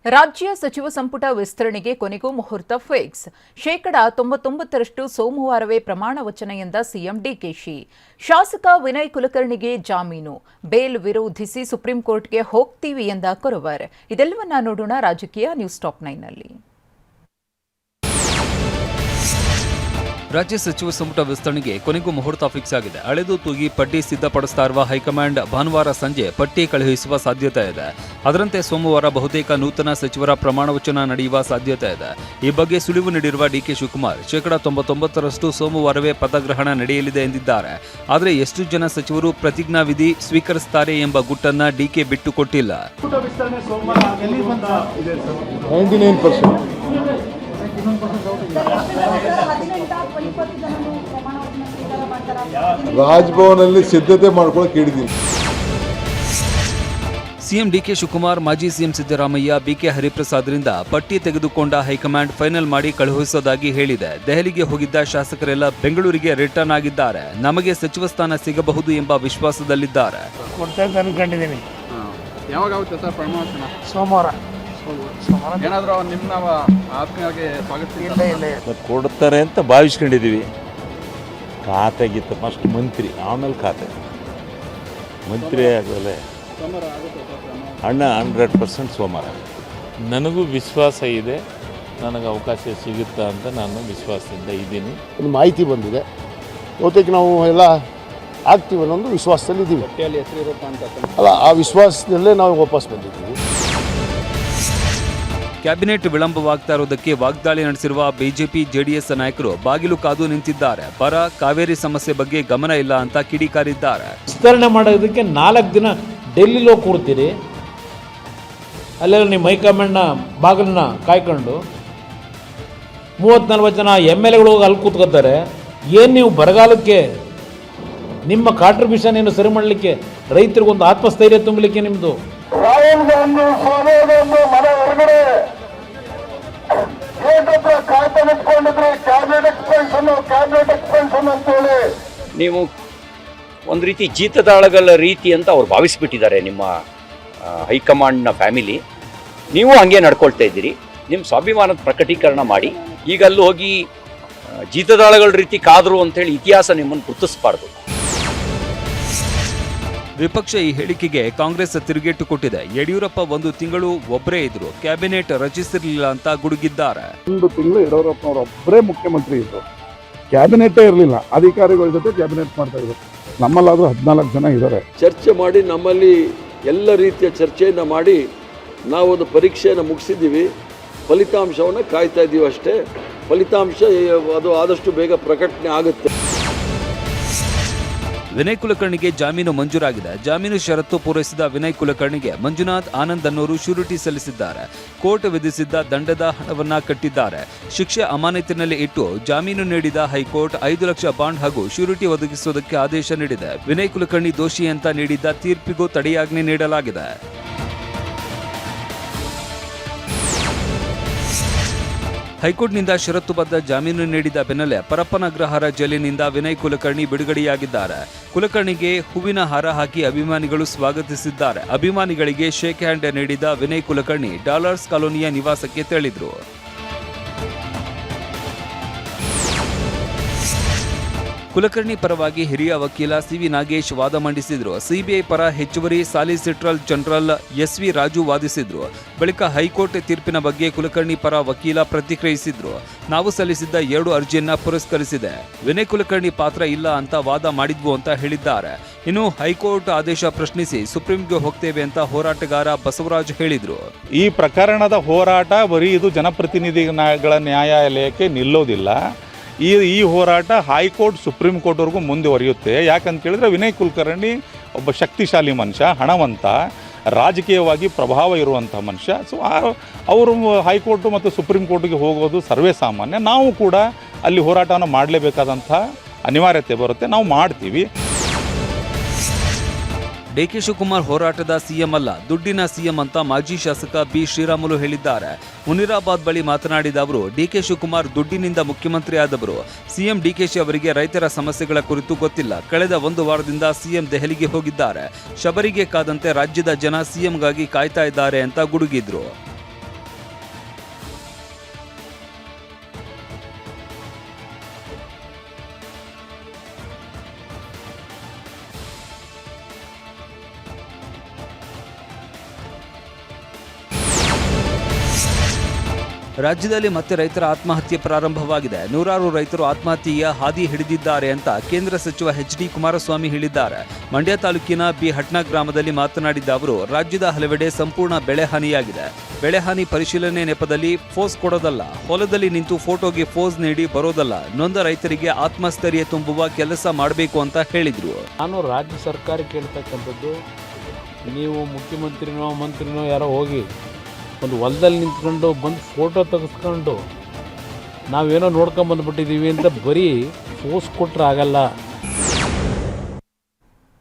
ರಾಜ್ಯ ಸಚಿವ ಸಂಪುಟ ವಿಸ್ತರಣೆಗೆ ಕೊನೆಗೂ ಮುಹೂರ್ತ ಫಿಕ್ಸ್. 99% ಸೋಮವಾರವೇ ಪ್ರಮಾಣ ವಚನ ಎಂದ ಸಿಎಂ ಡಿಕೆಶಿ. ಶಾಸಕ ವಿನಯ್ ಕುಲಕರ್ಣಿಗೆ ಜಾಮೀನು, ಬೇಲ್ ವಿರೋಧಿಸಿ ಸುಪ್ರೀಂ ಕೋರ್ಟ್ಗೆ ಹೋಗ್ತೀವಿ ಎಂದ ಕುರುವರ್. ಇದೆಲ್ಲವನ್ನ ನೋಡೋಣ ರಾಜಕೀಯ ನ್ಯೂಸ್ ಟಾಪ್ 9ನಲ್ಲಿ. ರಾಜ್ಯ ಸಚಿವ ಸಂಪುಟ ವಿಸ್ತರಣೆಗೆ ಕೊನೆಗೂ ಮುಹೂರ್ತ ಫಿಕ್ಸ್ ಆಗಿದೆ. ಅಳೆದು ತೂಗಿ ಪಟ್ಟಿ ಸಿದ್ಧಪಡಿಸ್ತಾ ಇರುವ ಹೈಕಮಾಂಡ್ ಭಾನುವಾರ ಸಂಜೆ ಪಟ್ಟಿ ಕಳುಹಿಸುವ ಸಾಧ್ಯತೆ ಇದೆ. ಅದರಂತೆ ಸೋಮವಾರ ಬಹುತೇಕ ನೂತನ ಸಚಿವರ ಪ್ರಮಾಣ ವಚನ ನಡೆಯುವ ಸಾಧ್ಯತೆ ಇದೆ. ಈ ಬಗ್ಗೆ ಸುಳಿವು ನೀಡಿರುವ ಡಿಕೆ ಶಿವಕುಮಾರ್ 99% ಸೋಮವಾರವೇ ಪದಗ್ರಹಣ ನಡೆಯಲಿದೆ ಎಂದಿದ್ದಾರೆ. ಆದರೆ ಎಷ್ಟು ಜನ ಸಚಿವರು ಪ್ರತಿಜ್ಞಾವಿಧಿ ಸ್ವೀಕರಿಸುತ್ತಾರೆ ಎಂಬ ಗುಟ್ಟನ್ನ ಡಿಕೆ ಬಿಟ್ಟುಕೊಟ್ಟಿಲ್ಲ. ರಾಜಭವನಲ್ಲಿ ಸಿದ್ಧತೆ ಮಾಡ್ಕೊಳ್ಳೋಕೆ ಹೇಳಿದ್ದೀನಿ. ಸಿಎಂ ಡಿಕೆ ಶಿವಕುಮಾರ್ ಮಾಜಿ ಸಿಎಂ ಸಿದ್ದರಾಮಯ್ಯ, ಬಿಕೆ ಹರಿಪ್ರಸಾದ್ರಿಂದ ಪಟ್ಟಿ ತೆಗೆದುಕೊಂಡ ಹೈಕಮಾಂಡ್ ಫೈನಲ್ ಮಾಡಿ ಕಳುಹಿಸೋದಾಗಿ ಹೇಳಿದೆ. ದೆಹಲಿಗೆ ಹೋಗಿದ್ದ ಶಾಸಕರೆಲ್ಲ ಬೆಂಗಳೂರಿಗೆ ರಿಟರ್ನ್ ಆಗಿದ್ದಾರೆ. ನಮಗೆ ಸಚಿವ ಸ್ಥಾನ ಸಿಗಬಹುದು ಎಂಬ ವಿಶ್ವಾಸದಲ್ಲಿದ್ದಾರೆ. ಸೋಮವಾರ ಕೊಡ್ತಾರೆ ಅಂತ ಭಾವಿಸ್ಕೊಂಡಿದ್ದೀವಿ. ಖಾತೆ ಗೀತೆ ಫಸ್ಟ್ ಮಂತ್ರಿ, ಆಮೇಲೆ ಖಾತೆ ಮಂತ್ರಿ ಆದಮೇಲೆ ಅಣ್ಣ 100% ಸೋಮವಾರ. ನನಗೂ ವಿಶ್ವಾಸ ಇದೆ, ನನಗೆ ಅವಕಾಶ ಸಿಗುತ್ತಾ ಅಂತ ನಾನು ವಿಶ್ವಾಸದಿಂದ ಇದ್ದೀನಿ. ಮಾಹಿತಿ ಬಂದಿದೆ, ಬಹುತೇಕ ನಾವು ಎಲ್ಲ ಆಗ್ತೀವಿ ಅನ್ನೋ ಒಂದು ವಿಶ್ವಾಸದಲ್ಲಿ ಇದ್ದೀವಿ. ಅಲ್ಲ, ಆ ವಿಶ್ವಾಸದಲ್ಲೇ ನಾವು ವಾಪಸ್ ಬಂದಿದ್ದೀವಿ. ಕ್ಯಾಬಿನೆಟ್ ವಿಳಂಬವಾಗ್ತಾ ಇರುವುದಕ್ಕೆ ವಾಗ್ದಾಳಿ ನಡೆಸಿರುವ ಬಿಜೆಪಿ ಜೆಡಿಎಸ್ ನಾಯಕರು ಬಾಗಿಲು ಕಾದು ನಿಂತಿದ್ದಾರೆ. ಬರ, ಕಾವೇರಿ ಸಮಸ್ಯೆ ಬಗ್ಗೆ ಗಮನ ಇಲ್ಲ ಅಂತ ಕಿಡಿಕಾರಿದ್ದಾರೆ. ವಿಸ್ತರಣೆ ಮಾಡೋದಕ್ಕೆ 4 ದಿನ ಡೆಲ್ಲಿಲೋ ಕೂರ್ತೀರಿ, ಅಲ್ಲೆಲ್ಲ ನಿಮ್ಮ ಹೈಕಮಾಂಡ್ನ ಬಾಗಿಲನ್ನ ಕಾಯ್ಕೊಂಡು 30-40 ಜನ MLAಗಳು ಹೋಗಿ ಅಲ್ಲಿ ಕೂತ್ಕೋತಾರೆ. ಏನು ನೀವು ಬರಗಾಲಕ್ಕೆ ನಿಮ್ಮ ಕಾಂಟ್ರಿಬ್ಯೂಷನ್ ಏನು ಸರಿ ಮಾಡಲಿಕ್ಕೆ, ರೈತರಿಗೊಂದು ಆತ್ಮಸ್ಥೈರ್ಯ ತುಂಬಲಿಕ್ಕೆ ನಿಮ್ಮದು ರಾಹುಲ್ ಗಾಂಧಿ ಸೋಲೋದೊಂದು ಮನೆ ಹೊರಗಡೆ ಕಾಯ್ಕೊಂಡಿದ್ರೆ ಕ್ಯಾಬಿನೆಟ್ ಎಕ್ಸ್ಪೆನ್ಷನ್ ಅಂತೇಳಿ ನೀವು ಒಂದು ರೀತಿ ಜೀತದಾಳಗಳ ರೀತಿ ಅಂತ ಅವ್ರು ಭಾವಿಸ್ಬಿಟ್ಟಿದ್ದಾರೆ. ನಿಮ್ಮ ಹೈಕಮಾಂಡ್ನ ಫ್ಯಾಮಿಲಿ ನೀವು ಹಂಗೆ ನಡ್ಕೊಳ್ತಾ ಇದ್ದೀರಿ. ನಿಮ್ಮ ಸ್ವಾಭಿಮಾನದ ಪ್ರಕಟೀಕರಣ ಮಾಡಿ. ಈಗ ಅಲ್ಲಿ ಹೋಗಿ ಜೀತದಾಳಗಳ ರೀತಿ ಕಾದ್ರು ಅಂತೇಳಿ ಇತಿಹಾಸ ನಿಮ್ಮನ್ನು ಗುರುತಿಸಬಾರ್ದು. ವಿಪಕ್ಷ ಈ ಹೇಳಿಕೆಗೆ ಕಾಂಗ್ರೆಸ್ ತಿರುಗೇಟು ಕೊಟ್ಟಿದೆ. ಯಡಿಯೂರಪ್ಪ 1 ತಿಂಗಳು ಒಬ್ಬರೇ ಇದ್ರು, ಕ್ಯಾಬಿನೆಟ್ ರಚಿಸಿರಲಿಲ್ಲ ಅಂತ ಗುಡುಗಿದ್ದಾರೆ. 1 ತಿಂಗಳು ಯಡಿಯೂರಪ್ಪನವರೊಬ್ಬರೇ ಮುಖ್ಯಮಂತ್ರಿ ಇದ್ರು, ಕ್ಯಾಬಿನೆಟ್ಟೇ ಇರಲಿಲ್ಲ. ಅಧಿಕಾರಿಗಳ ಜೊತೆ ಕ್ಯಾಬಿನೆಟ್ ಮಾಡ್ತಾ ಇದ್ರು. ನಮ್ಮಲ್ಲಾದ್ರೂ 14 ಜನ ಇದ್ದಾರೆ. ಚರ್ಚೆ ಮಾಡಿ, ನಮ್ಮಲ್ಲಿ ಎಲ್ಲ ರೀತಿಯ ಚರ್ಚೆಯನ್ನು ಮಾಡಿ ನಾವೊಂದು ಪರೀಕ್ಷೆಯನ್ನು ಮುಗಿಸಿದ್ದೀವಿ. ಫಲಿತಾಂಶವನ್ನು ಕಾಯ್ತಾ ಇದ್ದೀವಿ ಅಷ್ಟೇ. ಫಲಿತಾಂಶ ಅದು ಆದಷ್ಟು ಬೇಗ ಪ್ರಕಟಣೆ ಆಗುತ್ತೆ. ವಿನಯ್ ಕುಲಕರ್ಣಿಗೆ ಜಾಮೀನು ಮಂಜೂರಾಗಿದೆ. ಜಾಮೀನು ಷರತ್ತು ಪೂರೈಸಿದ ವಿನಯ್ ಕುಲಕರ್ಣಿಗೆ ಮಂಜುನಾಥ್ ಆನಂದ್ ಅನ್ನೋರು ಶ್ಯೂರಿಟಿ ಸಲ್ಲಿಸಿದ್ದಾರೆ. ಕೋರ್ಟ್ ವಿಧಿಸಿದ್ದ ದಂಡದ ಹಣವನ್ನ ಕಟ್ಟಿದ್ದಾರೆ. ಶಿಕ್ಷೆ ಅಮಾನತಿನಲ್ಲಿ ಇಟ್ಟು ಜಾಮೀನು ನೀಡಿದ ಹೈಕೋರ್ಟ್ 5 ಲಕ್ಷ ಬಾಂಡ್ ಹಾಗೂ ಶ್ಯೂರಿಟಿ ಒದಗಿಸುವುದಕ್ಕೆ ಆದೇಶ ನೀಡಿದೆ. ವಿನಯ್ ಕುಲಕರ್ಣಿ ದೋಷಿ ಅಂತ ನೀಡಿದ್ದ ತೀರ್ಪಿಗೂ ತಡೆಯಾಜ್ಞೆ ನೀಡಲಾಗಿದೆ. ಹೈಕೋರ್ಟ್ನಿಂದ ಷರತ್ತುಬದ್ಧ ಜಾಮೀನು ನೀಡಿದ ಬೆನ್ನಲ್ಲೇ ಪರಪ್ಪನ ಅಗ್ರಹಾರ ಜೈಲಿನಿಂದ ವಿನಯ್ ಕುಲಕರ್ಣಿ ಬಿಡುಗಡೆಯಾಗಿದ್ದಾರೆ. ಕುಲಕರ್ಣಿಗೆ ಹೂವಿನ ಹಾರ ಹಾಕಿ ಅಭಿಮಾನಿಗಳು ಸ್ವಾಗತಿಸಿದ್ದಾರೆ. ಅಭಿಮಾನಿಗಳಿಗೆ ಶೇಕ್ ಹ್ಯಾಂಡ್ ನೀಡಿದ ವಿನಯ್ ಕುಲಕರ್ಣಿ ಡಾಲರ್ಸ್ ಕಾಲೋನಿಯ ನಿವಾಸಕ್ಕೆ ತೆರಳಿದ್ರು. ಕುಲಕರ್ಣಿ ಪರವಾಗಿ ಹಿರಿಯ ವಕೀಲ ಸಿವಿ ನಾಗೇಶ್ ವಾದ ಮಂಡಿಸಿದ್ರು. ಸಿಬಿಐ ಪರ ಹೆಚ್ಚುವರಿ ಸಾಲಿಸಿಟರ್ ಜನರಲ್ ಎಸ್ವಿ ರಾಜು ವಾದಿಸಿದ್ರು. ಬಳಿಕ ಹೈಕೋರ್ಟ್ ತೀರ್ಪಿನ ಬಗ್ಗೆ ಕುಲಕರ್ಣಿ ಪರ ವಕೀಲ ಪ್ರತಿಕ್ರಿಯಿಸಿದ್ರು. ನಾವು ಸಲ್ಲಿಸಿದ್ದ 2 ಅರ್ಜಿಯನ್ನ ಪುರಸ್ಕರಿಸಿದೆ. ವಿನಯ್ ಕುಲಕರ್ಣಿ ಪಾತ್ರ ಇಲ್ಲ ಅಂತ ವಾದ ಮಾಡಿದ್ವು ಅಂತ ಹೇಳಿದ್ದಾರೆ. ಇನ್ನು ಹೈಕೋರ್ಟ್ ಆದೇಶ ಪ್ರಶ್ನಿಸಿ ಸುಪ್ರೀಂಗೆ ಹೋಗ್ತೇವೆ ಅಂತ ಹೋರಾಟಗಾರ ಬಸವರಾಜ್ ಹೇಳಿದ್ರು. ಈ ಪ್ರಕರಣದ ಹೋರಾಟ ಬರೀ ಇದು ಜನಪ್ರತಿನಿಧಿಗಳ ನ್ಯಾಯಾಲಯಕ್ಕೆ ನಿಲ್ಲೋದಿಲ್ಲ. ಈ ಹೋರಾಟ ಹೈಕೋರ್ಟ್ ಸುಪ್ರೀಂ ಕೋರ್ಟ್ವರೆಗೂ ಮುಂದುವರಿಯುತ್ತೆ. ಯಾಕಂತ ಕೇಳಿದ್ರೆ ವಿನಯ್ ಕುಲಕರ್ಣಿ ಒಬ್ಬ ಶಕ್ತಿಶಾಲಿ ಮನುಷ್ಯ, ಹಣವಂತ, ರಾಜಕೀಯವಾಗಿ ಪ್ರಭಾವ ಇರುವಂಥ ಮನುಷ್ಯ. ಸೊ ಅವರು ಹೈಕೋರ್ಟು ಮತ್ತು ಸುಪ್ರೀಂ ಕೋರ್ಟ್ಗೆ ಹೋಗೋದು ಸರ್ವೇ ಸಾಮಾನ್ಯ. ನಾವು ಕೂಡ ಅಲ್ಲಿ ಹೋರಾಟವನ್ನು ಮಾಡಲೇಬೇಕಾದಂಥ ಅನಿವಾರ್ಯತೆ ಬರುತ್ತೆ, ನಾವು ಮಾಡ್ತೀವಿ. ಡಿಕೆ ಶಿವಕುಮಾರ್ ಹೋರಾಟದ ಸಿಎಂ ಅಲ್ಲ, ದುಡ್ಡಿನ ಸಿಎಂ ಅಂತ ಮಾಜಿ ಶಾಸಕ ಬಿ ಶ್ರೀರಾಮುಲು ಹೇಳಿದ್ದಾರೆ. ಮುನಿರಾಬಾದ್ ಬಳಿ ಮಾತನಾಡಿದ ಅವರು, ಡಿಕೆ ಶಿವಕುಮಾರ್ ದುಡ್ಡಿನಿಂದ ಮುಖ್ಯಮಂತ್ರಿ ಆದವರು. ಸಿಎಂ ಡಿಕೆಶಿ ಅವರಿಗೆ ರೈತರ ಸಮಸ್ಯೆಗಳ ಕುರಿತು ಗೊತ್ತಿಲ್ಲ. ಕಳೆದ 1 ವಾರದಿಂದ ಸಿಎಂ ದೆಹಲಿಗೆ ಹೋಗಿದ್ದಾರೆ. ಶಬರಿಗೆ ಕಾದಂತೆ ರಾಜ್ಯದ ಜನ ಸಿಎಂಗಾಗಿ ಕಾಯ್ತಾ ಇದ್ದಾರೆ ಅಂತ ಗುಡುಗಿದ್ರು. ರಾಜ್ಯದಲ್ಲಿ ಮತ್ತೆ ರೈತರ ಆತ್ಮಹತ್ಯೆ ಪ್ರಾರಂಭವಾಗಿದೆ. ನೂರಾರು ರೈತರು ಆತ್ಮಹತ್ಯೆಯ ಹಾದಿ ಹಿಡಿದಿದ್ದಾರೆ ಅಂತ ಕೇಂದ್ರ ಸಚಿವ ಎಚ್.ಡಿ. ಕುಮಾರಸ್ವಾಮಿ ಹೇಳಿದ್ದಾರೆ. ಮಂಡ್ಯ ತಾಲೂಕಿನ ಬಿ-ಹಟ್ನ ಗ್ರಾಮದಲ್ಲಿ ಮಾತನಾಡಿದ ಅವರು, ರಾಜ್ಯದ ಹಲವೆಡೆ ಸಂಪೂರ್ಣ ಬೆಳೆ ಹಾನಿಯಾಗಿದೆ. ಬೆಳೆ ಹಾನಿ ಪರಿಶೀಲನೆ ನೆಪದಲ್ಲಿ ಫೋಸ್ ಕೊಡೋದಲ್ಲ, ಹೊಲದಲ್ಲಿ ನಿಂತು ಫೋಟೋಗೆ ಫೋಸ್ ನೀಡಿ ಬರೋದಲ್ಲ, ನೊಂದ ರೈತರಿಗೆ ಆತ್ಮಸ್ಥೈರ್ಯ ತುಂಬುವ ಕೆಲಸ ಮಾಡಬೇಕು ಅಂತ ಹೇಳಿದ್ರು. ನಾನು ರಾಜ್ಯ ಸರ್ಕಾರ ಕೇಳ್ತಕ್ಕಂಥದ್ದು, ನೀವು ಮುಖ್ಯಮಂತ್ರಿನೋ ಮಂತ್ರಿನೋ ಯಾರೋ ಹೋಗಿ ಒಂದು ಹೊಲದಲ್ಲಿ ನಿಂತ್ಕೊಂಡು ಬಂದು ಫೋಟೋ ತೆಗೆಸ್ಕೊಂಡು ನಾವೇನೋ ನೋಡ್ಕೊಂಬಂದ್ಬಿಟ್ಟಿದ್ದೀವಿ ಅಂತ ಬರೀ ಫೋಸ್ ಕೊಟ್ಟರೆ ಆಗಲ್ಲ.